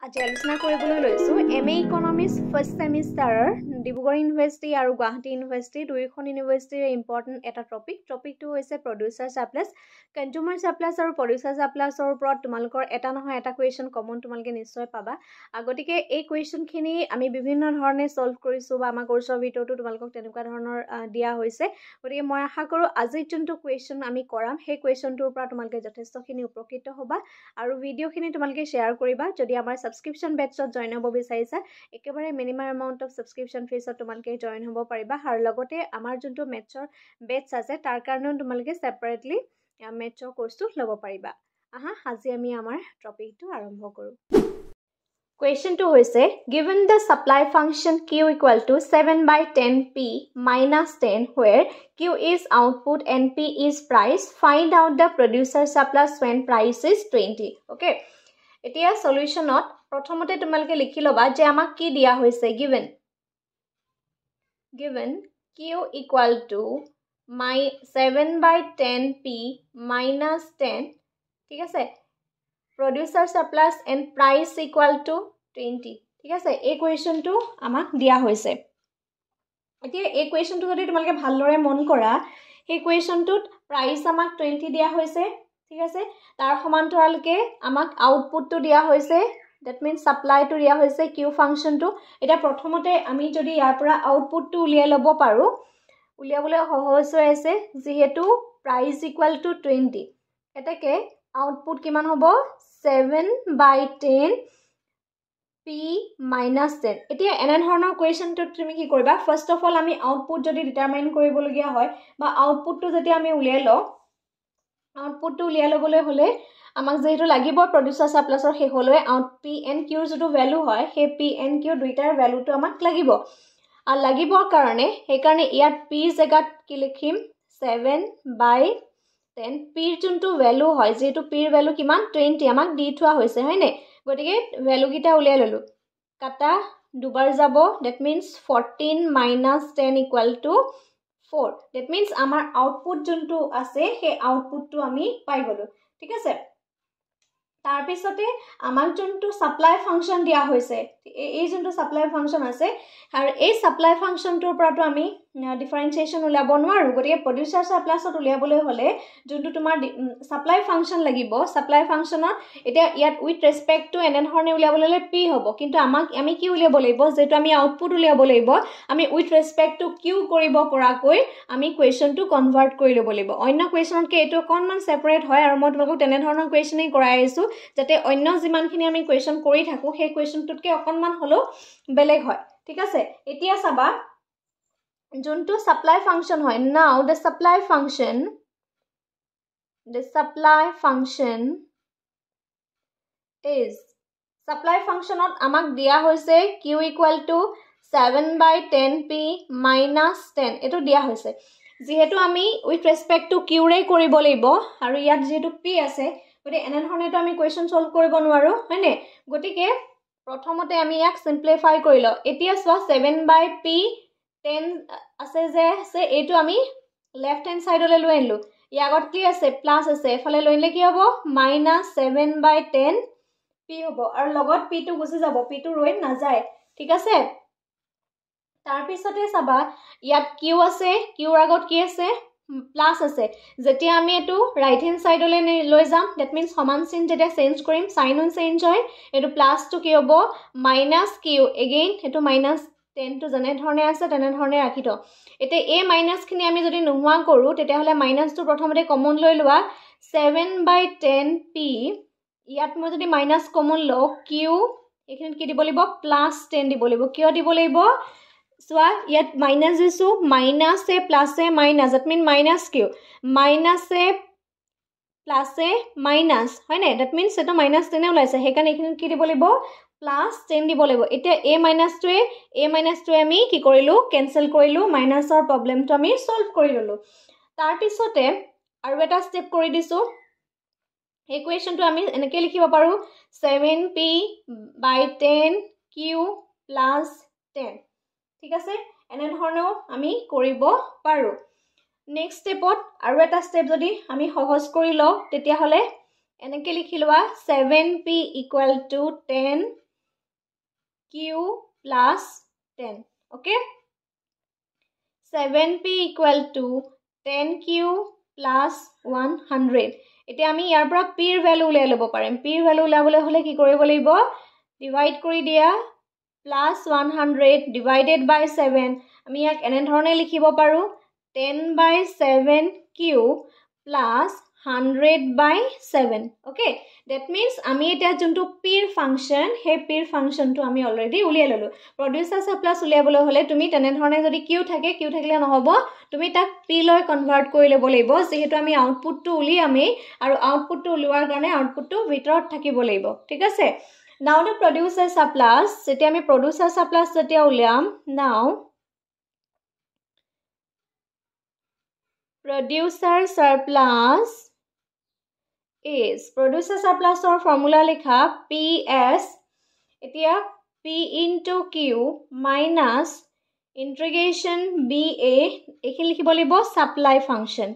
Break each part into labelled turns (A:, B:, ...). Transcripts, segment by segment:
A: আজি আলোচনা কৰিবলৈ লৈছো এমএ ইকনমিক্স ফাৰ্ষ্ট সেমিষ্টাৰৰ ডিব্ৰুগড় ইউনিভাৰ্চিটি আৰু গুৱাহাটী ইউনিভাৰ্চিটি দুইখন ইউনিভাৰ্চিটিৰ ইম্পৰ্টেণ্ট এটা টপিকটো হৈছে প্ৰডিউচাৰ সাপ্লাইজ কনজিউমাৰ সাপ্লাইজ আৰু প্ৰডিউচাৰ সাপ্লাইজৰ ওপৰত তোমালোকৰ এটা নহয় এটা কুৱেশ্যন কমন তোমালোকে নিশ্চয় পাবা গতিকে এই কুৱেশ্যনখিনি আমি বিভিন্ন ধৰণে সলভ কৰিছো বা আমাৰ কোৰ্সৰ ভিতৰতো তোমালোকক তেনেকুৱা ধৰণৰ দিয়া হৈছে গতিকে মই আশা কৰোঁ আজি যোনটো কুৱেশ্যন আমি কৰাম সেই কুৱেশ্যনটোৰ পৰা তোমালোকে যথেষ্টখিনি উপকৃত হ'বা আৰু ভিডিঅ'খিনি তোমালোকে শ্বেয়াৰ কৰিবা যদি আমাৰ সাবস্ক্ৰিপশন বেটছত জয়েন হ'ব বিচাৰিছা একেবাৰে মিনিমাম এমাউণ্ট অফ সাবস্ক্ৰিপশন ফিছত তোমালোকে জয়েন হ'ব পাৰিবা আৰু লগতে আমাৰ যোনটো মেথছৰ বেটছ আছে তাৰ কাৰণেও তোমালোকে সেপাৰেটলি মেথছৰ কোৰ্সটো ল'ব পাৰিবা আজি আমি আমাৰ টপিকটো আৰম্ভ কৰোঁ Question 2 হৈছে given the supply function q equal to 7/10p minus 10 where q is output and p is price find out the producer surplus when price is 20 okay এতিয়া সলিউশনত প্ৰথমতে তোমালকে লিখি লবা যে আমাক কি দিয়া হৈছে given q equal to 7/10p minus 10 ঠিক আছে producer surplus and price equal to 20 ঠিক আছে এই কোৱেশ্যনটো আমাক দিয়া হৈছে এতিয়া এই কোৱেশ্যনটো যদি তোমালকে ভালদৰে মন কৰা এই কোৱেশ্যনটোত প্ৰাইস আমাক 20 দিয়া হৈছে ঠিক আছে তাৰ সমান্তৰালকে আমাক আউটপুটটো দিয়া হৈছে that means supply to দিয়া হৈছে q ফাংশনটো এটা প্ৰথমতে আমি যদি ইয়াৰ পৰা আউটপুটটো উলিয়াই লব পাৰো উলিয়াবলৈ সহজ হৈ আছে যেহেতু price equal to 20 এটাকে আউটপুট কিমান হ'ব 7/10 p minus 10 এতিয়া এনে ধৰণৰ কোৱেশ্যনটো তুমি কি কৰিবা ফাৰ্স্ট অফ অল আমি আউটপুট যদি ডিটাৰমাইন কৰিবলগীয়া হয় বা আউটপুটটো যদি আমি উলিয়াই লওঁ আউটপুটটো উলিয়াই লবলৈ হলে আমাক যেহেতু লাগিব প্ৰডিউচাৰ সাপ্লাইছৰ শেষলৈ আউট p and q যেটো ভ্যালু হয় সেই p and q দুইটাৰ ভ্যালুটো আমাক লাগিব আৰু লাগিবৰ কাৰণে সেই কাৰণে ইয়াত p জাগাত কি লিখিম 7/10 p যোনটো ভ্যালু হয় যেটো p ৰ ভ্যালু কিমান 20 আমাক দি থোৱা হৈছে হয়নে গতিকে ভ্যালু কিটা উলিয়াই ললো কাটা দুবাৰ যাব that means 14 minus 10 equal to 4 that means আমাৰ আউটপুট যোনটো আছে সেই আউটপুটটো আমি পাই গলো ঠিক আছে তাৰ পিছতে আমাক যোনটো সাপ্লাই ফাংশন দিয়া হৈছে এই যোনটো সাপ্লাই ফাংশন আছে আৰু এই সাপ্লাই ফাংশনটোৰ পৰাটো আমি ডিফাৰেন্সিয়েশন উলাব নোৱাৰো গতিকে প্ৰডিউচাৰ সাপ্লাইছত উলিয়াবলৈ হলে যোনটো তোমাৰ সাপ্লাই ফাংশন লাগিব সাপ্লাই ফাংশনত এতিয়া ইয়াত উইথ ৰেসপেক্ট টু এনে ধৰণে উলিয়াবলৈ হলে p হ'ব কিন্তু আমি কি উলিয়াব লাগিব যেটো আমি আউটপুট উলিয়াব লাগিব আমি উইথ ৰেসপেক্ট টু q কৰিব পৰাকৈ আমি কোৱেশ্যনটো কনভাৰ্ট কৰি লব লাগিব অন্য কোৱেশ্যনতকে এটো অকনমান সেপাৰেট হয় আৰু মই তোমাক তেনে ধৰণৰ কোৱেশ্যনই কৰাই আইছো যাতে অন্য যিমানখিনি আমি কোৱেশ্যন কৰি থাকো সেই কোৱেশ্যনটোতকে অকনমান হলো বেলেগ হয় ঠিক আছে এতিয়া চাবা যোনটো সাপ্লাই ফাংশন হয় now the supply function is supply functionত আমাক দিয়া হৈছে q equal to 7/10p minus 10 এটো দিয়া হৈছে যেহেতু আমি উইথ ৰেসপেক্ট টু q ৰে কৰিব লাগিব আৰু ইয়াত যেহেতু p আছে গতি এনে ধৰণেটো আমি কোৱেশ্যন সলভ কৰিব নোৱাৰো হয়নে গতিকে প্ৰথমতে আমি ইয়াক সিম্পলিফাই কৰি লও এতিয়া চোৱা 7/p 10 আছে যে আছে এটো আমি লেফট হ্যান্ড সাইডলৈ লৈ আনিলো ইয়াগত কি আছে প্লাস আছে এফালে লৈলে কি হ'ব -7/10 p হ'ব আৰু লগত p টো গুছি যাব p টো ৰৈ নাযায় ঠিক আছে তাৰ পিছতে চাবা ইয়াত q আছে q ৰ আগত কি আছে প্লাস আছে যেতিয়া আমি এটো ৰাইট হ্যান্ড সাইডলৈ লৈ যাম that means সমান চিন যেতিয়া চেঞ্জ কৰিম সাইন চেঞ্জ হয় এটো প্লাস টো কি হ'ব -q again এটো -10 টো জনে ধৰণে আছে তেনে ধৰণে ৰাখি থ এতে a মাইনাস খিনি আমি যদি নোহোৱা কৰো তেতিয়া হলে মাইনাস টো প্ৰথমতে কমন লৈ লোৱা 7/10p ইয়াত মই যদি মাইনাস কমন লও q এখানে কি দিব লাগিব +10 দিব লাগিব কিয় দিব লাগিব সোয়া ইয়াত মাইনাস দিছো minus A plus A minus that mean minus q minus a plus a minus হয় না that means এটা minus 10 ওলাইছে হেকানে এখানে কি দিব লাগিব +10 দিব লাগিব এটা a minus টো আমি কি কৰিলো ক্যান্সেল কৰিলো মাইনাসৰ প্ৰবলেমটো আমি সলভ কৰি ললো তাৰ পিছতে আৰু এটা স্টেপ কৰি দিছো এই কোৱেশ্যনটো আমি এনেকৈ লিখিব পাৰো 7p/10 q + 10 ঠিক আছে এনে ধৰণেও আমি কৰিব পাৰো নেক্সট স্টেপত আৰু এটা স্টেপ যদি আমি সহজ কৰি লও তেতিয়া হলে এনেকৈ লিখি লোৱা 7p = 10 q plus 10. Okay, 7p equal to 10q plus 100. এতিয়া আমি ইয়াৰ পৰা p ৰ ভ্যালু উলিয়াই ল'ব পাৰিম। p ৰ ভ্যালু উলিয়াবলৈ হলে কি কৰিব লাগিব, ডিভাইড কৰি দিয়া plus 100 divided by 7. আমি ইয়াক এনে ধৰণে লিখিব পাৰো 10 by 7q plus 100 by 7. Okay, that means আমি এটা যোনটো p ৰ ফাংশন, সেই p ৰ ফাংশনটো আমি অলৰেডি উলিয়াই ললো। প্ৰডিউচাৰ সাপ্লাস উলিয়াবলৈ হলে তুমি তেনে ধৰণে যদি q থাকে, q থাকিলে নহব, তুমি তাক p লৈ কনভাৰ্ট কৰি ল'ব লাগিব, যেহেতু আমি আউটপুটটো উলিয়ামেই আৰু আউটপুটটো উলিওৱাৰ কাৰণে আউটপুটটো ভিতৰত থাকিব লাগিব। ঠিক আছে, now the producer surplus, যেতিয়া আমি producer surplus যেতিয়া উলিয়াম, now producer surplus is, producer surplus or formula লিখা ps, এতিয়া p into q minus integration ba, এইখিনি লিখিব লাগিব supply function।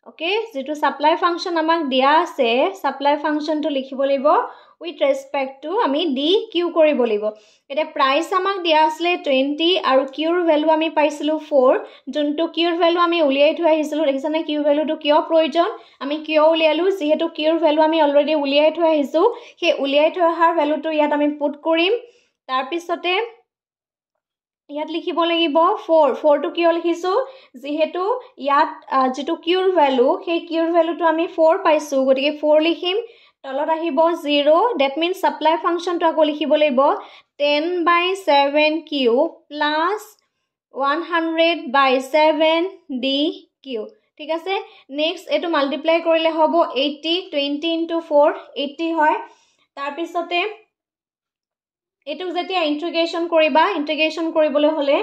A: Okay, যেটো supply function আমাক দিয়া আছে, supply function to লিখিব লাগিব with respect to আমি dq কৰিব লাগিব। এটা price আমাক দিয়া আসলে 20 আৰু q ৰ ভ্যালু আমি পাইছিলো 4, যোনটো q ৰ ভ্যালু আমি উলিয়াই থৈ আহিছিলো। দেখিছানে q ভ্যালুটো কিয় প্ৰয়োজন, আমি কিয় উলিয়ালো, যেহেতু q ৰ ভ্যালু আমি অলৰেডি উলিয়াই থৈ আহিছো, সেই উলিয়াই থৈ অহাৰ ভ্যালুটো ইয়াত আমি পুট কৰিম। তাৰ পিছতে ইয়াত লিখিব লাগিব 4, 4 টো কিয় লিখিছো, যেহেতু ইয়াত যেটো q ৰ ভ্যালু, সেই q ৰ ভ্যালুটো আমি 4 পাইছো, গতিকে 4 লিখিম, তলত আহিব 0, that means supply function টো আকৌ লিখিব লাগিব 10 by 7q plus 100 by 7 dq। ঠিক আছে, নেক্সট এটো মাল্টিপ্লাই কৰিলে হ'ব 80, 20 into 4 80 হয়। তাৰ পিছতে এটো যেতিয়া ইন্টিগ্ৰেশন কৰিবা, ইন্টিগ্ৰেশন কৰিবলৈ হলে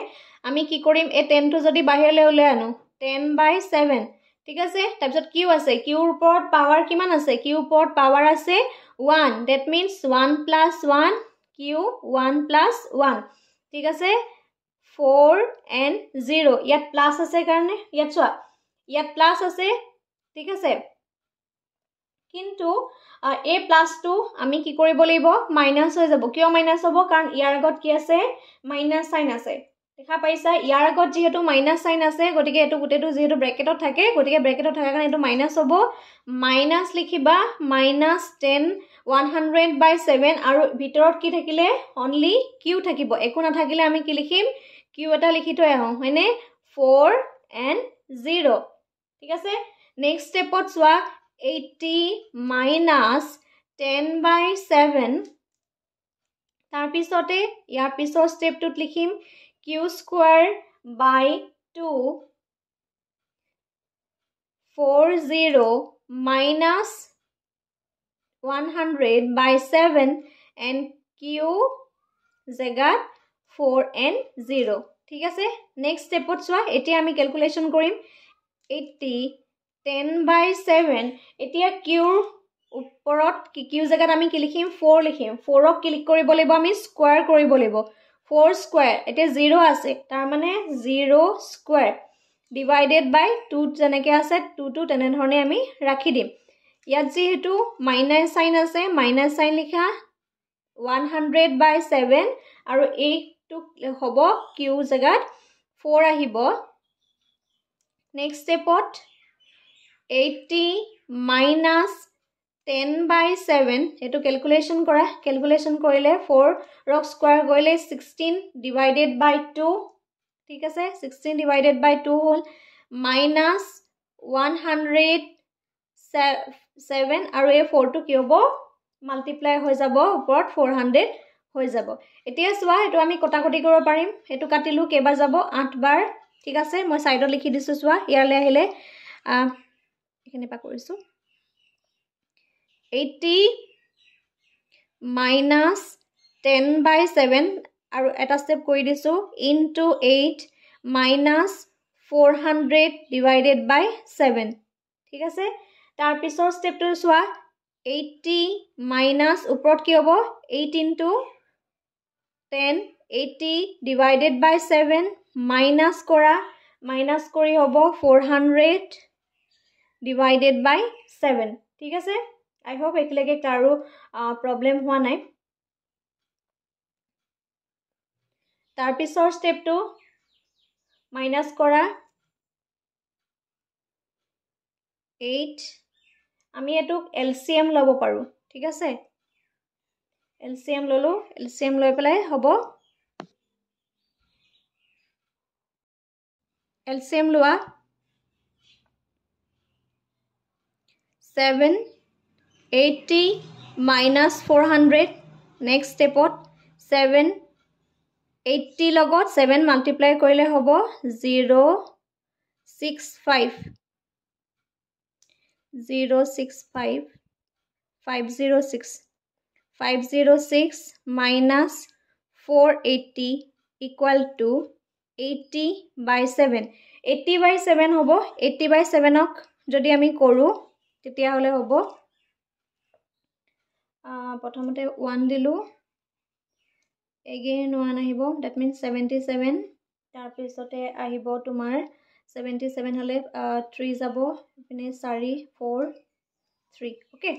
A: আমি কি কৰিম, এই 10 টো যদি বাহিৰলৈ উলিয়াই আনো 10 by 7। ঠিক আছে, তাৰ পিছত q আছে, q ৰ ওপৰত পাৱাৰ কিমান আছে, q ওপৰত পাৱাৰ আছে 1, that means 1 plus 1 q 1 plus 1। ঠিক আছে, 4 and 0, ইয়াত প্লাস আছে কাৰণে ইয়াত চোৱা, ইয়াত প্লাস আছে। ঠিক আছে, কিন্তু এই প্লাসটো আমি কি কৰিব লাগিব, মাইনাস হৈ যাব। কিয় মাইনাস হ'ব, কাৰণ ইয়াৰ আগত কি আছে, মাইনাস সাইন আছে। দেখা পাইছা, ইয়াৰ আগত যেহেতু মাইনাস সাইন আছে, গতিকে এটো গুটেটো যেহেতু ব্ৰেকেটত থাকে, গতিকে ব্ৰেকেটত থাকাৰ কাৰণে এটো মাইনাস হ'ব। মাইনাস লিখিবা -10 100 by 7, আৰু ভিতৰত কি থাকিলে অনলি q থাকিব, একো নাথাকিলে আমি কি লিখিম, q এটা লিখি থৈ আহো, হয়নে, 4 and 0। ঠিক আছে, নেক্সট স্টেপত চোৱা 80 minus 10 by 7, তাৰ পিছতে ইয়াৰ পিছৰ স্টেপটোত লিখিম q square by 2 40 minus 100 by 7 and q জেগাত 4 and 0। ঠিক আছে, নেক্সট স্টেপত চোৱা, এতিয়া আমি ক্যালকুলেশন কৰিম 80 10 by 7, এতিয়া q ওপৰত q জেগাত আমি কি লিখিম, 4 লিখিম, 4 ক ক্লিক কৰিব লাগিব, আমি স্কয়াৰ কৰিব লাগিব, 4 স্কয়াৰ, এতিয়া 0 আছে, তাৰ মানে 0 স্কয়াৰ ডিভাইডেড বাই 2 যেনেকৈ আছে 2 টো তেনে ধৰণে আমি ৰাখি দিম। ইয়াত যেহেতু মাইনাস সাইন আছে, মাইনাস সাইন লিখা 100 by 7, আৰু এইটো হ'ব q জেগাত 4 আহিব। নেক্সট স্টেপত 80 minus 10 by 7, এটো ক্যালকুলেশন কৰা, ক্যালকুলেশন কৰিলে 4 ৰক স্কয়াৰ কৰিলে 16 divided by 2। ঠিক আছে, 16 divided by 2 হল minus 107, আৰু এই 4 টো কি হ'ব, মাল্টিপ্লাই হৈ যাব, ওপৰত 400 হৈ যাব। এতিয়া চোৱা, এটো আমি কটাকটি কৰিব পাৰিম, এটো কাটিলো কেবা যাব 8 বাৰ। ঠিক আছে, মই সাইডত লিখি দিছো, চোৱা ইয়ালে আহিলে এখানে পা কৰিছো 80 minus 10 by 7, আৰু এটা স্টেপ কৰি দিছো into 8 minus 400 divided by 7। ঠিক আছে, তাৰ পিছৰ স্টেপটো চোৱা 80 minus ওপৰত কি হ'ব 8 into 10, 80 divided by 7 minus কৰা, minus কৰি হ'ব 400 divided by 7। ঠিক আছে, I hope একেলগে কাৰো প্ৰবলেম হোৱা নাই। তাৰ পিছৰ ষ্টেপটো মাইনাছ কৰা 8 আমি এটোক এলসিএম লব পাৰো ঠিক আছে এলসিএম ললো এলসিএম লৈ পেলাই হ'ব এলসিএম লোৱা 780 minus 400 next stepot 780 লগত 7 multiply কৰিলে হ'ব 065 506 minus 480 equal to 80 by 7 80 by 7 হ'ব 80 by 7 ক যদি আমি কৰো তেতিয়া হলে হ'ব প্ৰথমতে 1 দিলু again 1 আহিব that means 77 তাৰ পিছতে আহিব তোমাৰ 77 হলে 3 যাব এপিনে 4 4 3 okay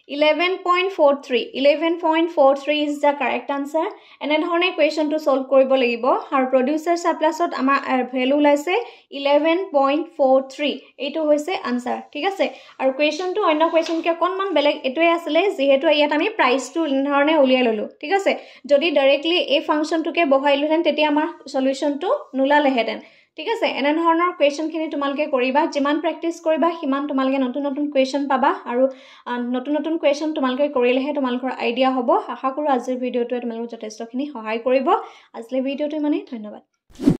A: 11.43 is the correct answer এনে ধৰণে question to solve কৰিব লাগিব আৰু producer surplus ত আমাৰ value লাইছে 11.43 এইটো হৈছে answer ঠিক আছে আৰু question to অন্য question কে অকনমান বেলেগ এটোই আছিল যেহেতু ইয়াত আমি price to ধৰণে উলিয়াই ললো ঠিক আছে যদি directly এই function টোকে বহাইলুহেন তেতিয়া আমাৰ solution to নুলালেহেতেন ঠিক আছে এনে ধৰণৰ কোৱেশ্চন খিনি তোমালকে কৰিবা যিমান প্ৰেক্টিস কৰিবা হিমান তোমালকে নতুন নতুন কোৱেশ্চন পাবা আৰু নতুন নতুন কোৱেশ্চন তোমালকে কৰিলেহে তোমালকৰ আইডিয়া হ'ব আশা কৰো আজিৰ ভিডিওটোৱে তোমালক যথেষ্টখিনি সহায় কৰিব আজিৰ ভিডিওটো মানে ধন্যবাদ